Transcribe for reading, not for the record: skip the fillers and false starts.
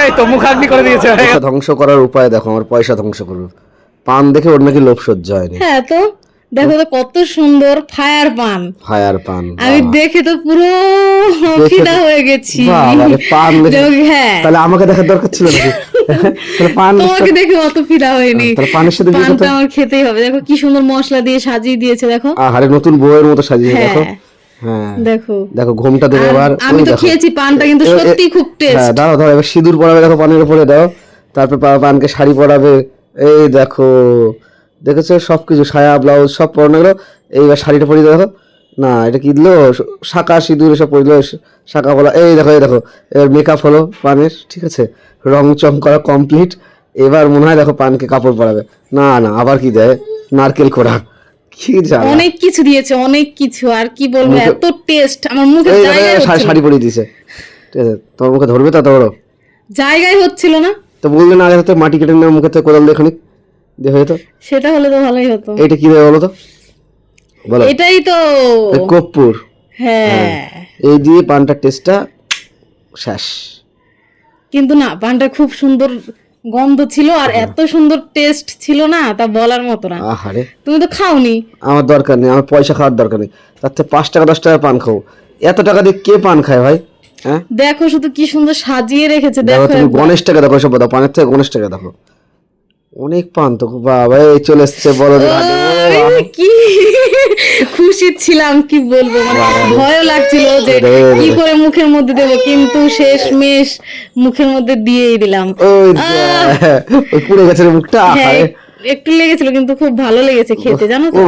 এই তো মুখাগ্নি করে দিয়েছে। ধ্বংস করার উপায় দেখো, আমার পয়সা ধ্বংস করবো। পান দেখে ওর নাকি লোভ সহ্য হয়নি। হ্যাঁ তো দেখো তো কত সুন্দর ফায়ার পান। ফায়ার পান আমি দেখে তো পুরো ফিদা হয়ে গেছি। পান দেখে হ্যাঁ, তাহলে আমাকে দেখার দরকার ছিল নাকি? তাহলে পান তোমাকে দেখে অত ফিদা হয়নি। তাহলে পানের সাথে পানটা আমার খেতেই হবে। দেখো কি সুন্দর মশলা দিয়ে সাজিয়ে দিয়েছে, দেখো। আরে নতুন বউয়ের মতো সাজিয়ে দেখো। হ্যাঁ দেখো দেখো ঘুমটা দেবে এবার। আমি তো খেয়েছি পানটা, কিন্তু সত্যি খুব টেস্ট। হ্যাঁ দাও দাও, এবার সিঁদুর পরাবে দেখো পানের উপরে দাও, তারপর পানকে শাড়ি পরাবে। এই দেখো, দেখেছো সবকিছু, সায়া ব্লাউজ সব পরানো গেলো। এইবার শাড়িটা পরিয়ে দেখো না, এটা কি দিলো, শাঁকা সিঁদুর এসব পরিল, শাঁকা বলা। এই দেখো এই দেখো, এবার মেকআপ হলো পানের, ঠিক আছে, রং চং করা কমপ্লিট। এবার মনে হয় দেখো পানকে কাপড় পরাবে। না না, আবার কি দেয়, নারকেল কোড়া, কি জানো অনেক কিছু দিয়েছে, অনেক কিছু। আর কি বলবো, এত টেস্ট আমার মুখে জায়গায় শাড়ি পরিয়ে দিয়েছে, ঠিক আছে, তোমার মুখে ধরবে তা বড় জায়গায় হচ্ছিল না। তো বললে না, আগে তো মাটি কেটে নেওয়ার মুখে তো কোদাল দিয়ে খানিক দিয়ে হয়ে যেত। সেটা হলে তো ভালোই হতো। এইটা কি দেবে বলো তো, বলো। এটাই তো কর্পূর। হ্যাঁ, এই দিয়ে পানটার টেস্টটা শেষ। কিন্তু না, পানটা খুব সুন্দর গন্ধ ছিল, আর এত সুন্দর টেস্ট ছিল না, তা বলার মতো না। আহারে, তুমি তো খাওনি। আমার দরকার নেই, আমার পয়সা খাওয়ার দরকার নেই, তার থেকে 5 টাকা 10 টাকা পান খাও। এত টাকা দিয়ে কে পান খায় ভাই? হ্যাঁ দেখো শুধু কি সুন্দর সাজিয়ে রেখেছে, দেখো, দেখো তুমি একবার। গণেশ টাকা দেখো, সব দাও, পানের থেকে গণেশ টাকা দেখো। অনেক পান তো বাবা, এই চলে এসছে বড়। ওই কি খুশি ছিলাম, কি বলবো, মানে ভয়ও লাগছিল যে কি করে মুখের মধ্যে দেবো, কিন্তু শেষমেশ মুখের মধ্যে দিয়েই দিলাম। ওই পুড়ে গেছে রে মুখটা। হ্যাঁ, একটু লেগেছিল, কিন্তু খুব ভালো লেগেছে খেতে, জানো তো।